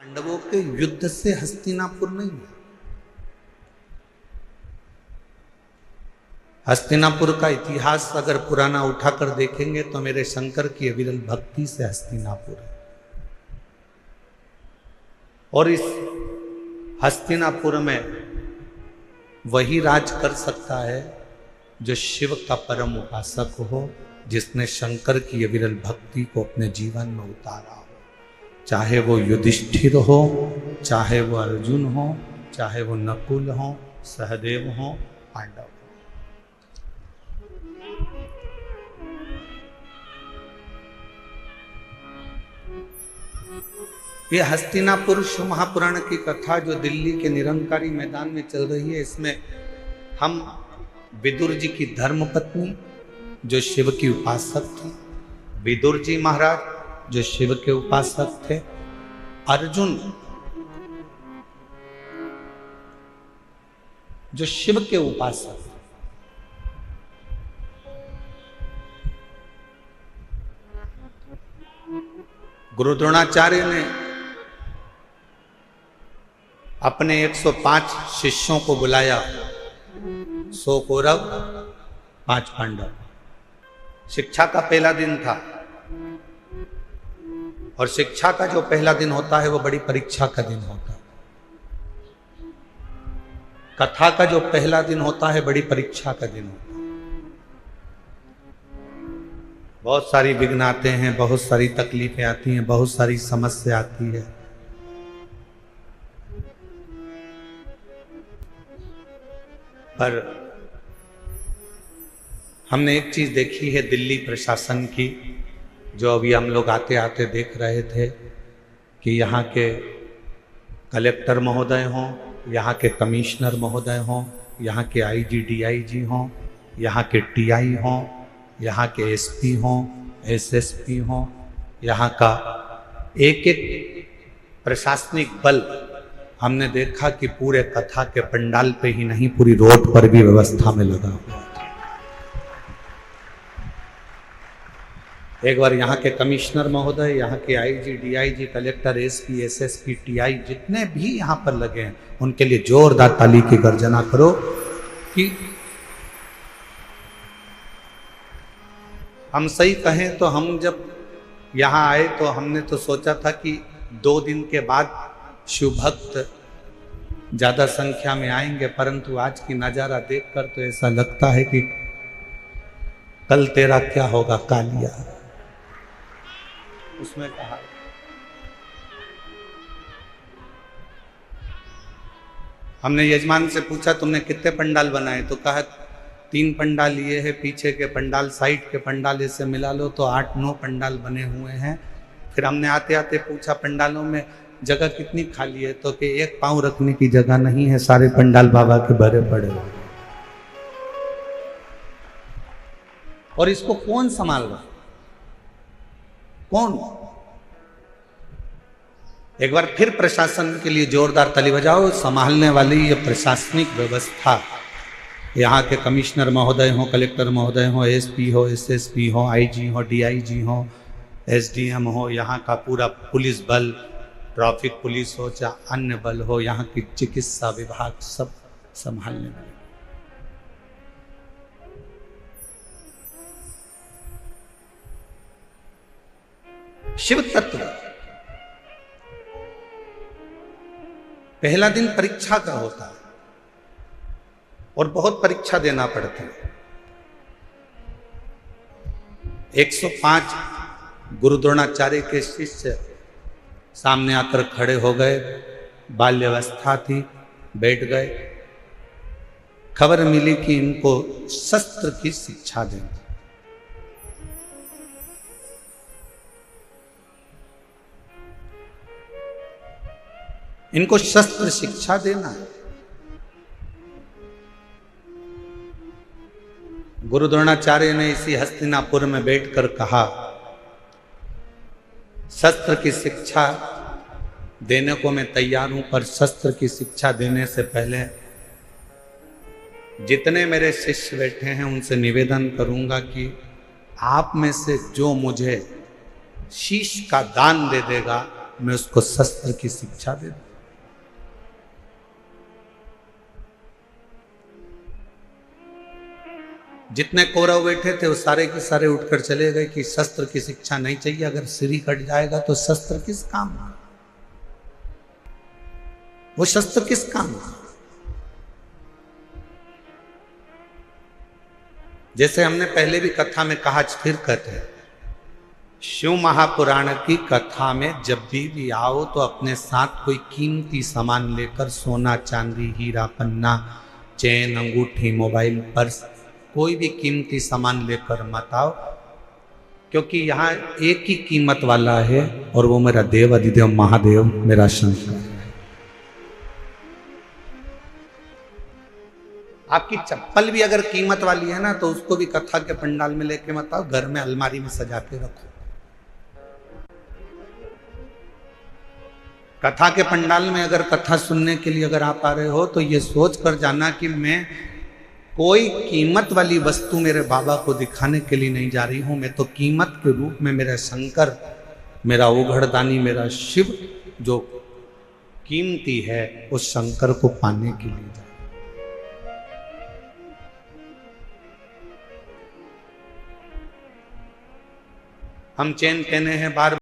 पांडवों के युद्ध से हस्तिनापुर नहीं है। हस्तिनापुर का इतिहास अगर पुराना उठाकर देखेंगे तो मेरे शंकर की अविरल भक्ति से हस्तिनापुर है। और इस हस्तिनापुर में वही राज कर सकता है जो शिव का परम उपासक हो, जिसने शंकर की अविरल भक्ति को अपने जीवन में उतारा हो। चाहे वो युधिष्ठिर हो, चाहे वो अर्जुन हो, चाहे वो नकुल हो, सहदेव हो, पांडव हो। ये हस्तिनापुर शिव महापुराण की कथा जो दिल्ली के निरंकारी मैदान में चल रही है, इसमें हम विदुर जी की धर्मपत्नी जो शिव की उपासक थी, विदुर जी महाराज जो शिव के उपासक थे, अर्जुन जो शिव के उपासक थे, गुरु द्रोणाचार्य ने अपने 105 शिष्यों को बुलाया, 100 कौरव 5 पांडव। शिक्षा का पहला दिन था और शिक्षा का जो पहला दिन होता है वो बड़ी परीक्षा का दिन होता है। कथा का जो पहला दिन होता है बड़ी परीक्षा का दिन होता है। बहुत सारी विघ्न आते हैं, बहुत सारी तकलीफें आती हैं, बहुत सारी समस्या आती है। पर हमने एक चीज देखी है दिल्ली प्रशासन की, जो अभी हम लोग आते आते देख रहे थे कि यहाँ के कलेक्टर महोदय हों, यहाँ के कमिश्नर महोदय हों, यहाँ के आईजी डीआईजी हों, यहाँ के टीआई हों, यहाँ के एसपी हों, एसएसपी हों, यहाँ का एक एक प्रशासनिक बल हमने देखा कि पूरे कथा के पंडाल पे ही नहीं, पूरी रोड पर भी व्यवस्था में लगा हुआ। एक बार यहाँ के कमिश्नर महोदय, यहाँ के IG DIG, collector, SP, SSP, TI जितने भी यहाँ पर लगे हैं, उनके लिए जोरदार ताली की गर्जना करो कि हम सही कहें तो हम जब यहाँ आए तो हमने तो सोचा था कि 2 दिन के बाद शिव भक्त ज्यादा संख्या में आएंगे, परंतु आज की नजारा देखकर तो ऐसा लगता है कि कल तेरा क्या होगा कालिया। उसमें कहा हमने यजमान से पूछा तुमने कितने पंडाल बनाए, तो कहा 3 पंडाल ये है, पीछे के पंडाल, साइड के पंडाल इससे मिला लो तो 8-9 पंडाल बने हुए हैं। फिर हमने आते आते पूछा पंडालों में जगह कितनी खाली है, तो कि 1 पांव रखने की जगह नहीं है, सारे पंडाल बाबा के भरे पड़े हुए। और इसको कौन संभाल रहा, कौन? एक बार फिर प्रशासन के लिए जोरदार ताली बजाओ। संभालने वाली ये प्रशासनिक व्यवस्था, यहाँ के कमिश्नर महोदय हो, कलेक्टर महोदय हो, एसपी हो, एसएसपी हो, आईजी हो, डीआईजी हो, एसडीएम हो, यहाँ का पूरा पुलिस बल, ट्रैफिक पुलिस हो, चाहे अन्य बल हो, यहाँ की चिकित्सा विभाग, सब संभालने वाले। शिव तत्व पहला दिन परीक्षा का होता है और बहुत परीक्षा देना पड़ता है। 105 गुरु द्रोणाचार्य के शिष्य सामने आकर खड़े हो गए, बाल्यावस्था थी, बैठ गए। खबर मिली कि इनको शस्त्र की शिक्षा देंगे। इनको शस्त्र शिक्षा देना है। गुरु द्रोणाचार्य ने इसी हस्तिनापुर में बैठकर कहा, शस्त्र की शिक्षा देने को मैं तैयार हूं, पर शस्त्र की शिक्षा देने से पहले जितने मेरे शिष्य बैठे हैं उनसे निवेदन करूंगा कि आप में से जो मुझे शीश का दान दे देगा मैं उसको शस्त्र की शिक्षा दे दूं। जितने कौरव बैठे थे वो सारे के सारे उठकर चले गए कि शस्त्र की शिक्षा नहीं चाहिए, अगर सिर ही कट जाएगा तो शस्त्र किस काम का, वो शस्त्र किस काम का। जैसे हमने पहले भी कथा में कहा, फिर कहते हैं, शिव महापुराण की कथा में जब भी आओ तो अपने साथ कोई कीमती सामान लेकर, सोना चांदी हीरा पन्ना चैन अंगूठी मोबाइल पर्स कोई भी कीमती सामान लेकर मत आओ, क्योंकि यहाँ एक ही कीमत वाला है और वो मेरा देव अधिदेव महादेव मेरा शंकर है। आपकी चप्पल भी अगर कीमत वाली है ना तो उसको भी कथा के पंडाल में लेके मत आओ, घर में अलमारी में सजा के रखो। कथा के पंडाल में अगर कथा सुनने के लिए अगर आप आ रहे हो तो ये सोच कर जाना कि मैं कोई कीमत वाली वस्तु मेरे बाबा को दिखाने के लिए नहीं जा रही हूं, मैं तो कीमत के रूप में मेरा शंकर, मेरा ओघड़दानी, मेरा शिव जो कीमती है उस शंकर को पाने के लिए जा। हम चैन पहने हैं बार